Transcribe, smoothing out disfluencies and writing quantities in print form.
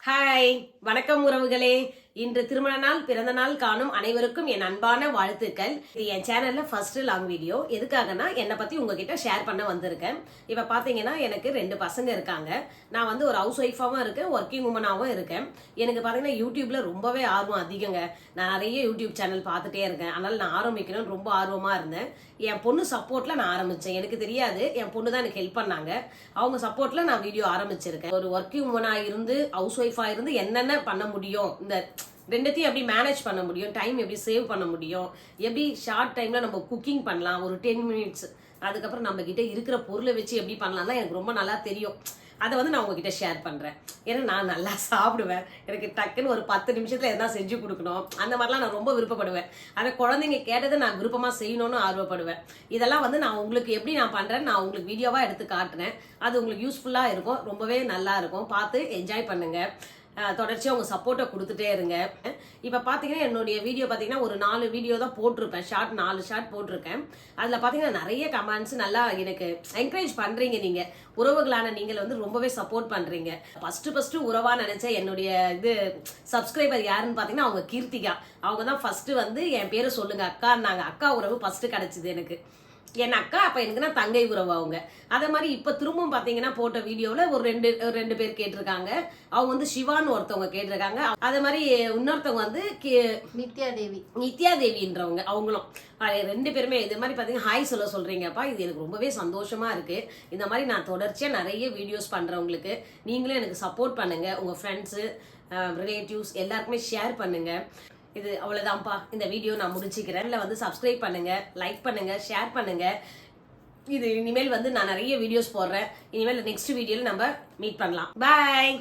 Hi, வணக்கம் உறவுகளே. இன்று திருமண நாள் பிறந்த நாள் காணும் அனைவருக்கும் என் அன்பான வாழ்த்துக்கள். இது என் சேனல்ல ஃபர்ஸ்ட் லாங் வீடியோ. எதுக்காகனா என்னை பத்தி உங்ககிட்ட ஷேர் பண்ண வந்திருக்கேன். இப்ப பாத்தீங்கன்னா எனக்கு 2 பசங்க இருக்காங்க. நான் வந்து ஒரு ஹவுஸ் ஒய்ஃபாவும் இருக்கேன், ஒர்க்கிங் உமனாவும் இருக்கேன். எனக்கு பாத்தீங்கன்னா யூடியூப்ல ரொம்பவே ஆர்வம் அதிகங்க. நான் நிறைய யூடியூப் சேனல் பார்த்துட்டே இருக்கேன். அதனால நான் ஆரம்பிக்கணும்னு ரொம்ப ஆர்வமா இருந்தேன். என் பொண்ணு சப்போர்ட்ல நான் ஆரம்பிச்சேன். எனக்கு தெரியாது, என் பொண்ணு தான் எனக்கு ஹெல்ப் பண்ணாங்க. அவங்க சப்போர்ட்ல நான் வீடியோ ஆரம்பிச்சிருக்கேன். ஒரு ஒர்க்கிங் உமனா இருந்து ஹவுஸ் ஒய்ஃபா இருந்து என்னென்ன பண்ண முடியும், இந்த ரெண்டுத்தையும் எப்படி மேனேஜ் பண்ண முடியும், டைம் எப்படி சேவ் பண்ண முடியும், எப்படி ஷார்ட் டைம்ல நம்ம குக்கிங் பண்ணலாம், ஒரு 10 மினிட்ஸ், அதுக்கப்புறம் நம்ம கிட்ட இருக்கிற பொருளை வச்சு எப்படி பண்ணலாம் தான் எனக்கு ரொம்ப நல்லா தெரியும். அதை வந்து நான் உங்ககிட்ட ஷேர் பண்றேன். ஏன்னா நான் நல்லா சாப்பிடுவேன். எனக்கு டக்குன்னு ஒரு 10 நிமிஷத்துல எதனா செஞ்சு கொடுக்கணும், அந்த மாதிரிலாம் நான் ரொம்ப விருப்பப்படுவேன். அதை குழந்தைங்க கேட்டதை நான் விருப்பமா செய்யணும்னு ஆர்வப்படுவேன். இதெல்லாம் வந்து நான் உங்களுக்கு எப்படி நான் பண்றேன், நான் உங்களுக்கு வீடியோவா எடுத்து காட்டுறேன். அது உங்களுக்கு யூஸ்ஃபுல்லா இருக்கும், ரொம்பவே நல்லா இருக்கும். பார்த்து என்ஜாய் பண்ணுங்க. தொடர்ச்சியாக உங்கள் சப்போர்ட்டை கொடுத்துட்டே இருங்க. இப்போ பார்த்தீங்கன்னா என்னுடைய வீடியோ பார்த்தீங்கன்னா ஒரு 4 வீடியோ தான் போட்டிருப்பேன். 4 ஷார்ட் போட்டிருக்கேன். அதில் பார்த்தீங்கன்னா நிறைய கமெண்ட்ஸ் நல்லா எனக்கு என்கரேஜ் பண்ணுறீங்க. நீங்கள் உறவுகளான நீங்கள் வந்து ரொம்பவே சப்போர்ட் பண்ணுறீங்க. ஃபஸ்ட்டு உறவாக நினச்ச என்னுடைய சப்ஸ்கிரைபர் யாருன்னு பார்த்தீங்கன்னா அவங்க கீர்த்திகா. அவங்க தான் ஃபஸ்ட்டு வந்து என் பேரை சொல்லுங்க அக்கா, அக்கா உறவு ஃபஸ்ட்டு கிடச்சிது எனக்கு. என் அக்கா அப்ப எனக்குன்னா தங்கை உறவு அவங்க. அதே மாதிரி இப்ப திரும்பவும் பாத்தீங்கன்னா போட்ட வீடியோல ஒரு ரெண்டு பேர் கேட்டிருக்காங்க. அவங்க வந்து சிவான்னு ஒருத்தவங்க கேட்டிருக்காங்க. அதே மாதிரி இன்னொருத்தவங்க வந்து நித்யா தேவின்றவங்க. அவங்களும் 2 பேருமே இது மாதிரி பாத்தீங்கன்னா ஹாய் சொல்றீங்கப்பா. இது எனக்கு ரொம்பவே சந்தோஷமா இருக்கு. இந்த மாதிரி நான் தொடர்ச்சியா நிறைய வீடியோஸ் பண்றவங்களுக்கு நீங்களும் எனக்கு சப்போர்ட் பண்ணுங்க. உங்க ஃப்ரெண்ட்ஸ், ரிலேட்டிவ்ஸ் எல்லாருக்குமே ஷேர் பண்ணுங்க. இது அவ்வளவுதான்ப்பா. இந்த வீடியோ நான் முடிச்சுக்கிறேன். இல்லை வந்து சப்ஸ்கிரைப் பண்ணுங்க, லைக் பண்ணுங்க, ஷேர் பண்ணுங்க. இது இனிமேல் வந்து நான் நிறைய வீடியோஸ் போடுறேன். இனிமேல் நெக்ஸ்ட் வீடியோல நம்ம மீட் பண்ணலாம். பாய்.